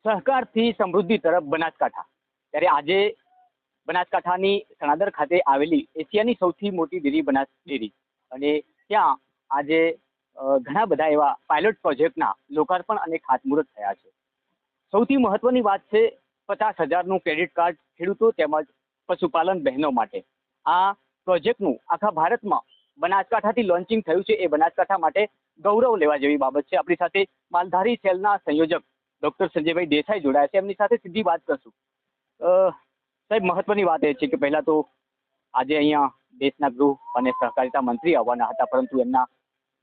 સહકારથી સમૃદ્ધિ તરફ બનાસકાંઠા, ત્યારે આજે બનાસકાંઠાની સણાદર ખાતે આવેલી એશિયાની સૌથી મોટી ડેરી બનાસ ડેરી, અને ત્યાં આજે ઘણા બધા એવા પાયલોટ પ્રોજેક્ટના લોકાર્પણ અને ખાતમુહૂર્ત થયા છે. સૌથી મહત્વની વાત છે 50,000નું ક્રેડિટ કાર્ડ ખેડૂતો તેમજ પશુપાલન બહેનો માટે. આ પ્રોજેક્ટનું આખા ભારતમાં બનાસકાંઠાથી લોન્ચિંગ થયું છે, એ બનાસકાંઠા માટે ગૌરવ લેવા જેવી બાબત છે. આપણી સાથે માલધારી સેલના સંયોજક ડોક્ટર સંજયભાઈ દેસાઈ જોડાયા છે, એમની સાથે સીધી વાત કરશું. સાહેબ, મહત્વની વાત એ છે કે પહેલા તો આજે અહીંયા દેશના ગૃહ અને સહકારિતા મંત્રી આવવાના હતા, પરંતુ એમના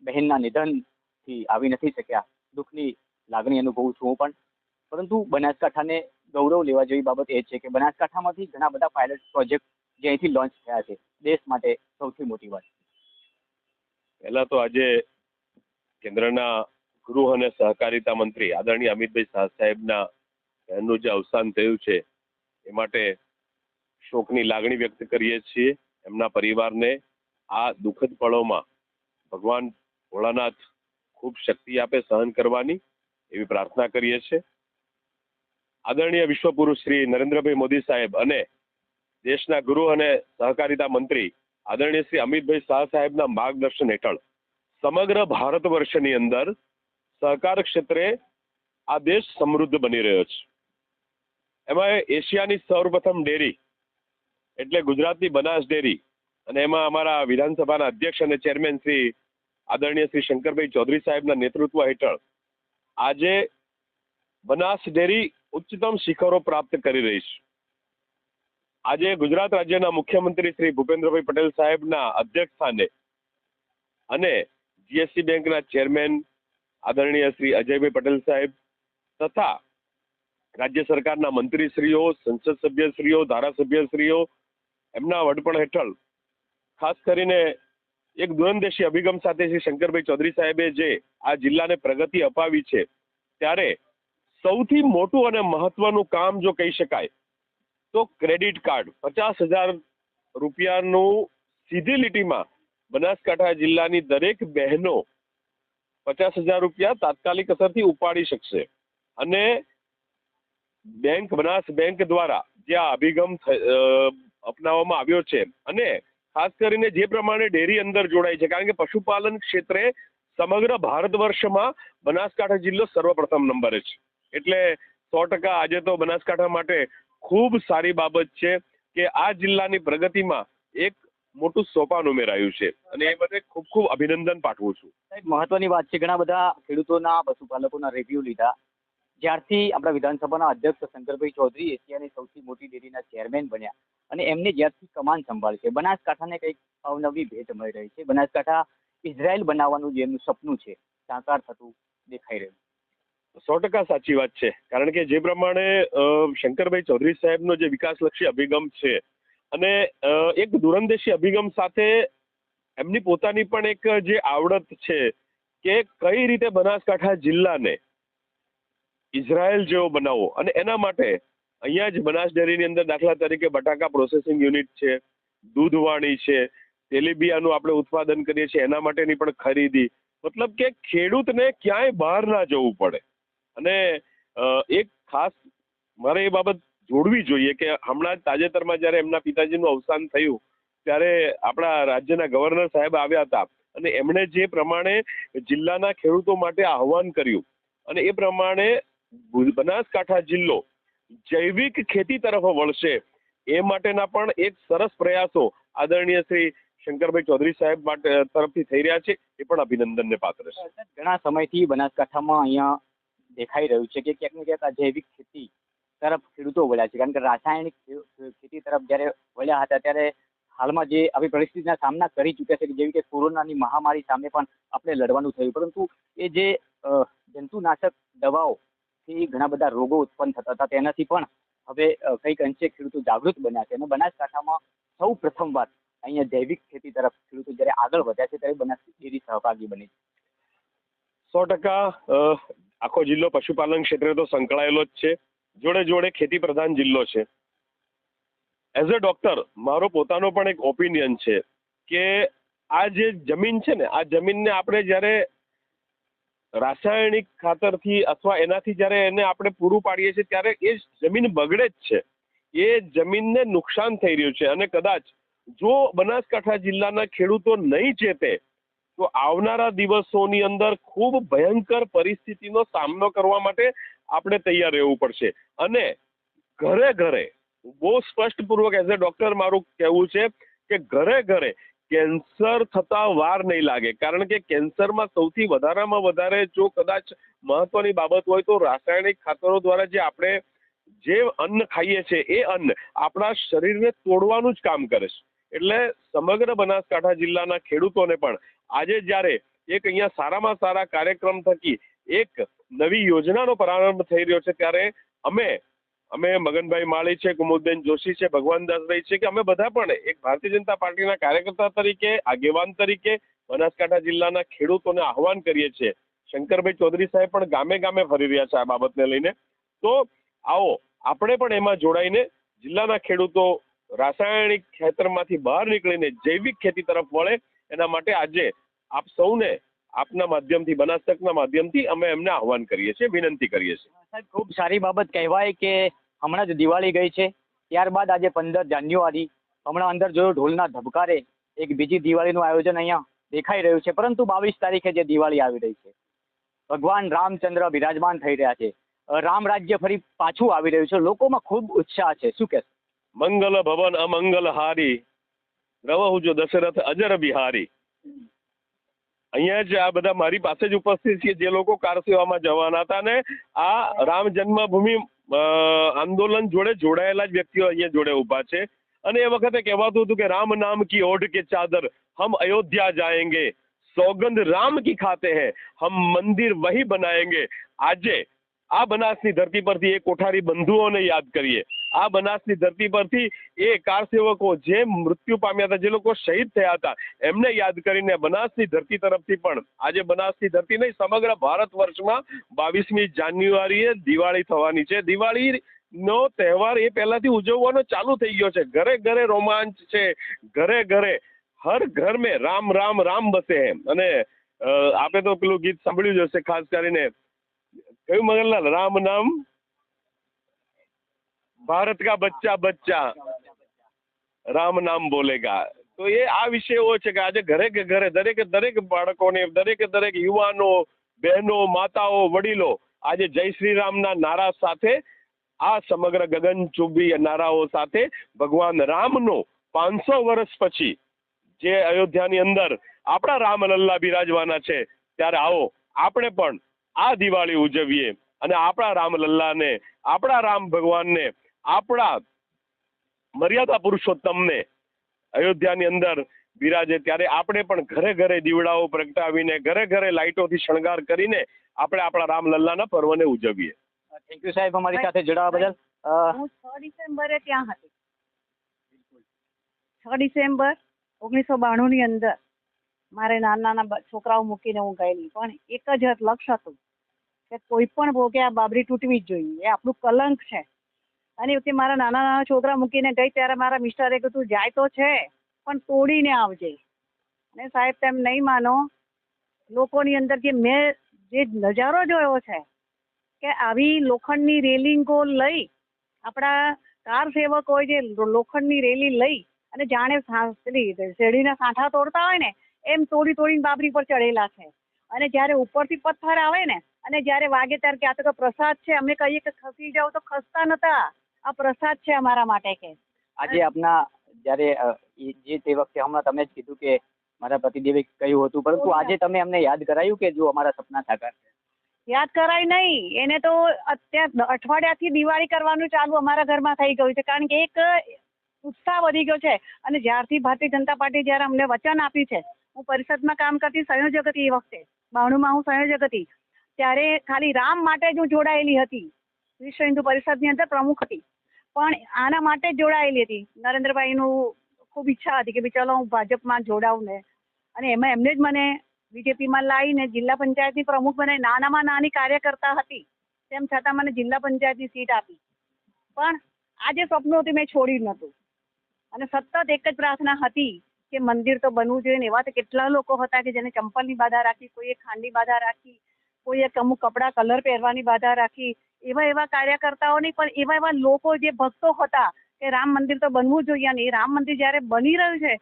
બહેનના નિધનથી આવી નથી શક્યા. દુઃખની લાગણી અનુભવું છું હું પણ. પરંતુ બનાસકાંઠાને ગૌરવ લેવા જેવી બાબત એ છે કે બનાસકાંઠામાંથી ઘણા બધા પાયલટ પ્રોજેક્ટ જે અહીંથી લોન્ચ થયા છે, દેશ માટે સૌથી મોટી વાત. પહેલા તો આજે કેન્દ્રના ગૃહ અને સહકારિતા મંત્રી આદરણીય અમિતભાઈ શાહ સાહેબના બહેનનું જે અવસાન થયું છે એ માટે શોકની લાગણી વ્યક્ત કરીએ છીએ. એમના પરિવારને આ દુઃખદ પળોમાં ભગવાન ભોળાનાથ ખૂબ શક્તિ આપે સહન કરવાની, એવી પ્રાર્થના કરીએ છીએ. આદરણીય વિશ્વ પુરુષ શ્રી નરેન્દ્રભાઈ મોદી સાહેબ અને દેશના ગૃહ અને સહકારિતા મંત્રી આદરણીય શ્રી અમિતભાઈ શાહ સાહેબના માર્ગદર્શન હેઠળ સમગ્ર ભારત વર્ષની અંદર સહકાર ક્ષેત્રે આ દેશ સમૃદ્ધ બની રહ્યો છે. એમાં એશિયાની સર્વપ્રથમ ડેરી એટલે ગુજરાતની બનાસ ડેરી, અને એમાં અમારા વિધાનસભાના અધ્યક્ષ અને ચેરમેન શ્રી આદરણીય શ્રી શંકરભાઈ ચૌધરી સાહેબના નેતૃત્વ હેઠળ આજે બનાસ ડેરી ઉચ્ચતમ શિખરો પ્રાપ્ત કરી રહી છે. આજે ગુજરાત રાજ્યના મુખ્યમંત્રી શ્રી ભૂપેન્દ્રભાઈ પટેલ સાહેબના અધ્યક્ષ સ્થાને અને જીએસસી બેંકના ચેરમેન આદરણીય શ્રી અજયભાઈ પટેલ સાહેબ તથા રાજ્ય સરકારના મંત્રીશ્રીઓ, સંસદ સભ્યશ્રીઓ, ધારાસભ્યશ્રીઓ એમના વડપણ હેઠળ ખાસ કરીને એક દૂરંદેશી અભિગમ સાથે શ્રી શંકરભાઈ ચૌધરી સાહેબે જે આ જિલ્લાને પ્રગતિ અપાવી છે, ત્યારે સૌથી મોટું અને મહત્વનું કામ જો કહી શકાય તો ક્રેડિટ કાર્ડ 50,000 રૂપિયાનું સીધી લીટીમાં બનાસકાંઠા જિલ્લાની દરેક બહેનો 50,000 રૂપિયા તાત્કાલિક અસરથી ઉપાડી શકશે. અને બેંક, બનાસ બેંક દ્વારા જે આ અભિગમ અપનાવવામાં આવ્યો છે, અને ખાસ કરીને જે પ્રમાણે ડેરી અંદર જોડાય છે, કારણ કે પશુપાલન ક્ષેત્રે સમગ્ર ભારત વર્ષમાં બનાસકાંઠા જિલ્લો સર્વપ્રથમ નંબરે છે. એટલે 100% આજે તો બનાસકાંઠા માટે ખૂબ સારી બાબત છે કે આ જિલ્લાની પ્રગતિમાં એક મોટું સોપાન ઉમેરાયું છે, અને એ બધે ખૂબ ખૂબ અભિનંદન પાઠવું છું. મહત્વની વાત છે, ઘણા બધા ખેડૂતોના, પશુપાલકોના રિવ્યુ લીધા. જ્યારથી આપણા વિધાનસભાના અધ્યક્ષ શંકરભાઈ ચૌધરી એશિયાની સૌથી મોટી ડેરીના ચેરમેન બન્યા, અને એમને જ્યારથી કમાન સંભાળી છે, બનાસકાંઠાને કંઈક અવનવી ભેટ મળી રહી છે. બનાસકાંઠા ઇઝરાયલ બનાવવાનું જે એમનું સપનું છે, સાકાર થતું દેખાઈ રહ્યું. 100% સાચી વાત છે, કારણ કે જે પ્રમાણે શંકરભાઈ ચૌધરી સાહેબનો જે વિકાસલક્ષી અભિગમ છે, અને એક દૂરંદેશી અભિગમ સાથે એમની પોતાની પણ એક જે આવડત છે કે કઈ રીતે બનાસકાંઠા જિલ્લાને ઇઝરાયલ જેવો બનાવવો, અને એના માટે અહીંયા જ બનાસ ડેરીની અંદર દાખલા તરીકે બટાકા પ્રોસેસિંગ યુનિટ છે, દૂધવાણી છે, તેલીબિયાનું આપણે ઉત્પાદન કરીએ છીએ એના માટેની પણ ખરીદી, મતલબ કે ખેડૂતને ક્યાંય બહાર ના જવું પડે. અને એક ખાસ મારે એ બાબત જોડવી જોઈએ કે હમણાં તાજેતરમાં જ્યારે એમના પિતાજીનું અવસાન થયું ત્યારે આપણા રાજ્યના ગવર્નર સાહેબ આવ્યા હતા, અને એમણે જે પ્રમાણે જિલ્લાના ખેડૂતો માટે આહવાન કર્યું, અને એ પ્રમાણે બનાસકાંઠા જિલ્લો જૈવિક ખેતી તરફ વળશે એ માટેના પણ એક સરસ પ્રયાસો આદરણીય શ્રી શંકરભાઈ ચૌધરી સાહેબ માટે તરફથી થઈ રહ્યા છે, એ પણ અભિનંદનને પાત્ર છે. ઘણા સમયથી બનાસકાંઠામાં અહીંયા દેખાઈ રહ્યું છે કે ક્યાંક ને ક્યાંક આ જૈવિક ખેતી તરફ ખેડૂતો વળ્યા છે, કારણ કે રાસાયણિક ખેતી તરફ જ્યારે વળ્યા હતા ત્યારે હાલમાં જે આવી પરિસ્થિતિના સામના કરી ચૂક્યા છે, જેવી કે કોરોનાની મહામારી સામે પણ આપણે લડવાનું થયું, પરંતુ એ જે જંતુનાશક દવાઓથી ઘણા બધા રોગો ઉત્પન્ન થતા હતા, તેનાથી પણ હવે કંઈક અંશે ખેડૂતો જાગૃત બન્યા છે. અને બનાસકાંઠામાં સૌ પ્રથમવાર અહીંયા જૈવિક ખેતી તરફ ખેડૂતો જ્યારે આગળ વધ્યા છે, ત્યારે બનાસ ડેરી સહભાગી બની છે. 100% આખો જિલ્લો પશુપાલન ક્ષેત્રે તો સંકળાયેલો જ છે, જોડે જોડે ખેતી પ્રધાન જિલ્લો છે. એઝ અ ડોક્ટર મારો પોતાનો પણ એક ઓપિનિયન છે કે આ જે જમીન છે ને, આ જમીનને આપણે જ્યારે રાસાયણિક ખાતરથી અથવા એનાથી જ્યારે એને આપણે પૂરું પાડીએ છીએ ત્યારે એ જમીન બગડે જ છે, એ જમીનને નુકસાન થઈ રહ્યું છે. અને કદાચ જો બનાસકાંઠા જિલ્લાના ખેડૂતો નહીં ચેતે તો આવનારા દિવસોની અંદર ખૂબ ભયંકર પરિસ્થિતિનો સામનો કરવા માટે આપણે તૈયાર રહેવું પડશે. અને ઘરે ઘરે બહુ સ્પષ્ટપૂર્વક એઝ એ ડોક્ટર મારું કહેવું છે કે ઘરે ઘરે કેન્સર થતા વાર નહીં લાગે, કારણ કે કેન્સરમાં સૌથી વધારામાં વધારે જો કદાચ મહત્વની બાબત હોય તો રાસાયણિક ખાતરો દ્વારા જે આપણે જે અન્ન ખાઈએ છીએ એ અન્ન આપણા શરીરને તોડવાનું જ કામ કરે છે. એટલે સમગ્ર બનાસકાંઠા જિલ્લાના ખેડૂતોને પણ આજે જ્યારે એક અહીંયા સારામાં સારા કાર્યક્રમ થકી એક નવી યોજનાનો પ્રારંભ થઈ રહ્યો છે ત્યારે અમે મગનભાઈ માળી છે, કુમુદબેન જોશી છે, ભગવાનદાસભાઈ છે, કે અમે બધા પણ એક ભારતીય જનતા પાર્ટીના કાર્યકર્તા તરીકે, આગેવાન તરીકે બનાસકાંઠા જિલ્લાના ખેડૂતોને આહવાન કરીએ છીએ. શંકરભાઈ ચૌધરી સાહેબ પણ ગામે ગામે ફરી રહ્યા છે આ બાબતને લઈને. તો આવો આપણે પણ એમાં જોડાઈને જિલ્લાના ખેડૂતો રાસાયણિક ખેતરમાંથી બહાર નીકળીને જૈવિક ખેતી તરફ વળે, એના માટે આજે આપ સૌને આપના માધ્યમથી, બનાસતકના માધ્યમથી અમે એમને આહવાન કરીએ છીએ, વિનંતી કરીએ છીએ. સાહેબ, ખૂબ સારી બાબત કહેવાય કે હમણાં જ દિવાળી ગઈ છે, ત્યારબાદ આજે 15 જાન્યુઆરી, હમણાં અંદર જોયું ઢોલના ધબકારે એક બીજી દિવાળીનું આયોજન અહીંયા દેખાઈ રહ્યું છે. પરંતુ 22 તારીખે જે દિવાળી આવી રહી છે, ભગવાન રામચંદ્ર બિરાજમાન થઈ રહ્યા છે, રામ રાજ્ય ફરી પાછું આવી રહ્યું છે, લોકોમાં ખૂબ ઉત્સાહ છે, શું કહેશો? મંગલ ભવન અમંગલ હારી, રહુ જો દશરથ અજર બિહારી. અહીંયા જ આ બધા મારી પાસે જ ઉપસ્થિત છે જે લોકો કાર સેવામાં જવાના હતા, ને આ રામ જન્મભૂમિ આંદોલન જોડે જોડાયેલા જ વ્યક્તિઓ અહીંયા જોડે ઊભા છે. અને એ વખતે કહેવાતું હતું કે રામ નામ કી ઓઢ કે ચાદર હમ અયોધ્યા જાએંગે, સોગંદ રામ કી ખાતે હૈ હમ મંદિર વહી બનાએંગે. આજે આ બનાસની ધરતી પરથી એ કોઠારી બંધુઓને યાદ કરીએ, આ બનાસની ધરતી પરથી એ કાર સેવકો જે મૃત્યુ પામ્યા હતા, જે લોકો શહીદ થયા હતા, એમને યાદ કરીને બનાસની ધરતી તરફથી પણ આજે બનાસની ધરતી નહીં, સમગ્ર ભારત વર્ષમાં 22મી જાન્યુઆરીએ દિવાળી થવાની છે. દિવાળીનો તહેવાર એ પહેલાથી ઉજવવાનો ચાલુ થઈ ગયો છે. ઘરે ઘરે રોમાંચ છે, ઘરે ઘરે હર ઘર મેં રામ રામ રામ બસે હે. અને આપે તો પેલું ગીત સાંભળ્યું જ હશે, ખાસ કરીને કયું મગનલાલ, રામ નામ ભારત કા બચ્ચા બચ્ચા રામ નામ બોલેગા. તો એ આ વિષયો છે કે આજે ઘરે ઘરે દરેક બાળકોને, દરેક યુવાનો, બહેનો, માતાઓ, વડીલો આજે જય શ્રી રામના નારા સાથે, આ સમગ્ર ગગનચુંબી નારાઓ સાથે ભગવાન રામનો 500 વર્ષ પછી જે અયોધ્યાની અંદર આપણા રામલલ્લા બિરાજવાના છે, ત્યારે આવો આપણે પણ આ દિવાળી ઉજવીએ અને આપણા રામલલ્લાને, આપણા રામ ભગવાનને, આપણા મર્યાદા પુરુષોત્તમને અયોધ્યાની અંદર બિરાજે ત્યારે આપણે પણ ઘરે ઘરે દીવડાઓ પ્રગટાવીને, ઘરે ઘરે લાઇટોથી શણગાર કરીને આપણે આપણા રામલલ્લાના પર્વને ઉજવીએ. થેન્ક યુ સાહેબ, અમારી સાથે જોડાવા બદલ. હું 6 ડિસેમ્બરે ત્યાં હતી. 6 ડિસેમ્બર 1992 ની અંદર મારે નાના છોકરાઓ મૂકીને હું ગયેલી, પણ એક જ લક્ષ્ય હતું કે કોઈ પણ ભોગે આ બાબરી તૂટવી જ જોઈએ, એ આપણું કલંક છે. અને એ વખતે મારા નાના છોકરા મૂકીને ગઈ ત્યારે મારા મિસ્ટરે કીધું જાય તો છે પણ તોડીને આવજે. અને સાહેબ તેમ નહીં માનો, લોકોની અંદર જે મેં જે નજારો જોયો છે કે આવી લોખંડની રેલિંગો લઈ, આપણા કાર સેવકોએ જે લોખંડની રેલી લઈ અને જાણે પેલી શેરડીના સાંઠા તોડતા હોય ને એમ તોડીને બાબરી પર ચડેલા છે. અને જ્યારે ઉપરથી પથ્થર આવે ને અને જ્યારે વાગે ત્યારે કે આ તો પ્રસાદ છે, અમે કહીએ કે ખસી જાવ તો ખસતા નતા, આ પ્રસાદ છે અમારા માટે કે. આજે આપના જ્યારે જે તે વખતે હમણાં તમે જ કીધું કે મારા પતિદેવે કહ્યું હતું, પરંતુ આજે તમે અમને યાદ કરાયું કે જો અમારા સપના સાકાર છે. યાદ કરાય નહીં, એને તો અત્યારે અઠવાડિયાથી દિવાળી કરવાનું ચાલુ અમારા ઘરમાં થઈ ગયું છે, કારણ કે એક ઉત્સાહ વધી ગયો છે. અને જ્યારથી ભારતીય જનતા પાર્ટી જ્યારે અમને વચન આપ્યું છે, હું પરિષદમાં કામ કરતી સંયોજક હતી, એ વખતે 92માં હું સંયોજક હતી, ત્યારે ખાલી રામ માટે જ હું જોડાયેલી હતી, વિશ્વ હિન્દુ પરિષદની અંદર પ્રમુખ હતી, પણ આના માટે જ જોડાયેલી હતી. નરેન્દ્રભાઈનું ખૂબ ઈચ્છા હતી કે ભાઈ ચલો હું ભાજપમાં જોડાઉં ને, અને એમાં એમને જ મને બીજેપીમાં લાવીને જિલ્લા પંચાયતની પ્રમુખ બનાવી. નાનામાં નાની કાર્યકર્તા હતી, તેમ છતાં મને જિલ્લા પંચાયતની સીટ આપી. પણ આ જે સપનું હતું મેં છોડ્યું નહોતું, અને સતત એક જ પ્રાર્થના હતી કે મંદિર તો બનવું જોઈએ. ને એવા તો કેટલા લોકો હતા કે જેને ચંપલની બાધા રાખી, કોઈએ ખાંડની બાધા રાખી, કોઈએ અમુક કપડાં કલર પહેરવાની બાધા રાખી, એવા કાર્યકર્તાઓ નહીં પણ એવા લોકો જે ભક્તો હતા કે રામ મંદિર તો બનવું જોઈએ, અને એ રામ મંદિર જ્યારે બની રહ્યું છે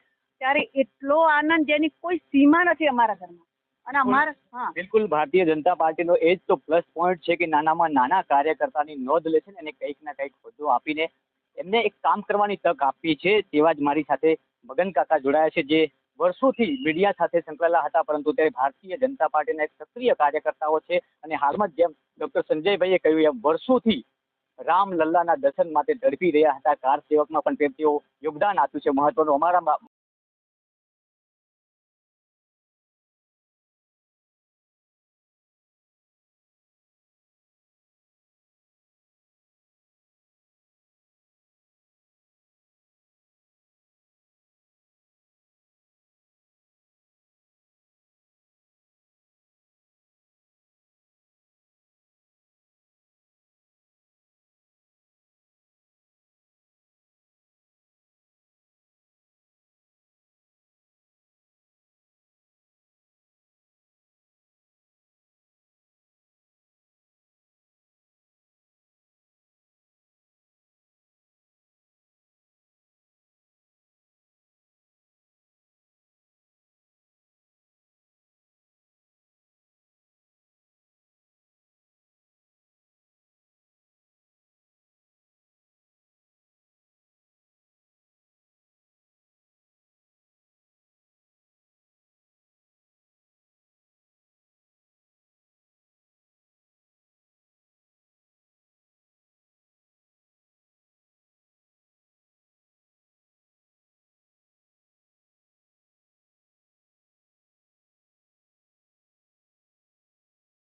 ત્યારે એટલો આનંદ જેની કોઈ સીમા નથી અમારા ઘરમાં. અને અમારા બિલકુલ ભારતીય જનતા પાર્ટીનો એ જ તો પ્લસ પોઈન્ટ છે કે નાનામાં નાના કાર્યકર્તાની નોંધ લે છે ને એને કંઈક ના કંઈક હોદ્દો આપીને એમને એક કામ કરવાની તક આપી છે. તેવા જ મારી સાથે મગન કાકા જોડાયા છે, જે વર્ષોથી મીડિયા સાથે સંકળાયેલા હતા, પરંતુ તે ભારતીય જનતા પાર્ટીના એક સક્રિય કાર્યકર્તાઓ છે. અને હાલમાં જેમ ડોક્ટર સંજયભાઈએ કહ્યું એમ વર્ષોથી રામલલ્લાના દર્શન માટે તડપી રહ્યા હતા. કાર સેવકમાં પણ તેઓ યોગદાન આપ્યું છે મહત્વનું. અમારા